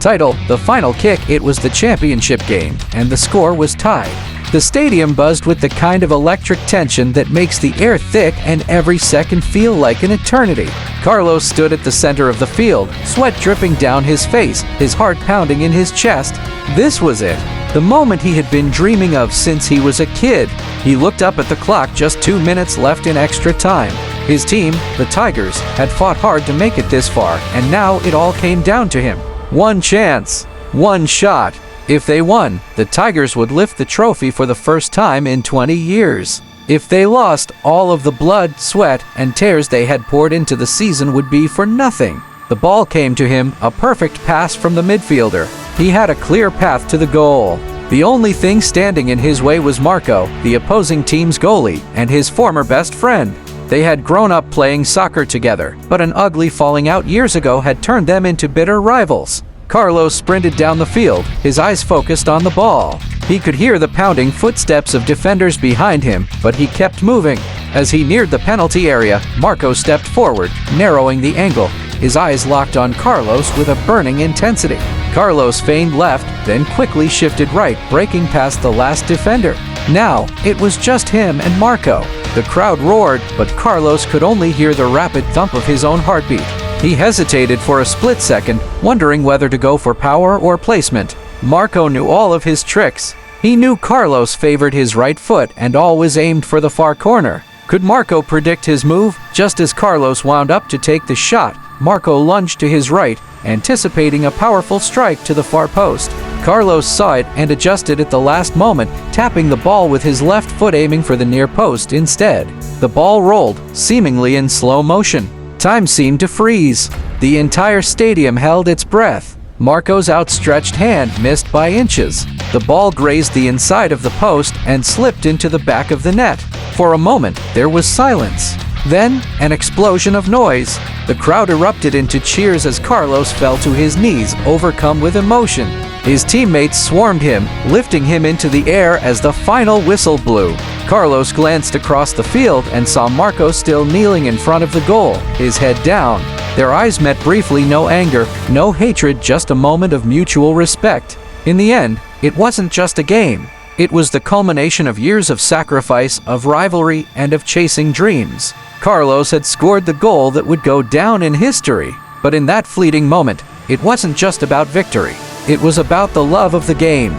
Title: The Final Kick. It was the championship game, and the score was tied. The stadium buzzed with the kind of electric tension that makes the air thick and every second feel like an eternity. Carlos stood at the center of the field, sweat dripping down his face, his heart pounding in his chest. This was it, the moment he had been dreaming of since he was a kid. He looked up at the clock, just 2 minutes left in extra time. His team, the Tigers, had fought hard to make it this far, and now it all came down to him. One chance, one shot. If they won, the Tigers would lift the trophy for the first time in 20 years. If they lost, all of the blood, sweat, and tears they had poured into the season would be for nothing. The ball came to him, a perfect pass from the midfielder. He had a clear path to the goal. The only thing standing in his way was Marco, the opposing team's goalie, and his former best friend. They had grown up playing soccer together, but an ugly falling out years ago had turned them into bitter rivals. Carlos sprinted down the field, his eyes focused on the ball. He could hear the pounding footsteps of defenders behind him, but he kept moving. As he neared the penalty area, Marco stepped forward, narrowing the angle. His eyes locked on Carlos with a burning intensity. Carlos feigned left, then quickly shifted right, breaking past the last defender. Now, it was just him and Marco. The crowd roared, but Carlos could only hear the rapid thump of his own heartbeat. He hesitated for a split second, wondering whether to go for power or placement. Marco knew all of his tricks. He knew Carlos favored his right foot and always aimed for the far corner. Could Marco predict his move? Just as Carlos wound up to take the shot, Marco lunged to his right, anticipating a powerful strike to the far post. Carlos saw it and adjusted at the last moment, tapping the ball with his left foot, aiming for the near post instead. The ball rolled, seemingly in slow motion. Time seemed to freeze. The entire stadium held its breath. Marco's outstretched hand missed by inches. The ball grazed the inside of the post and slipped into the back of the net. For a moment, there was silence. Then, an explosion of noise. The crowd erupted into cheers as Carlos fell to his knees, overcome with emotion. His teammates swarmed him, lifting him into the air as the final whistle blew. Carlos glanced across the field and saw Marco still kneeling in front of the goal, his head down. Their eyes met briefly, no anger, no hatred, just a moment of mutual respect. In the end, it wasn't just a game. It was the culmination of years of sacrifice, of rivalry, and of chasing dreams. Carlos had scored the goal that would go down in history. But in that fleeting moment, it wasn't just about victory. It was about the love of the game.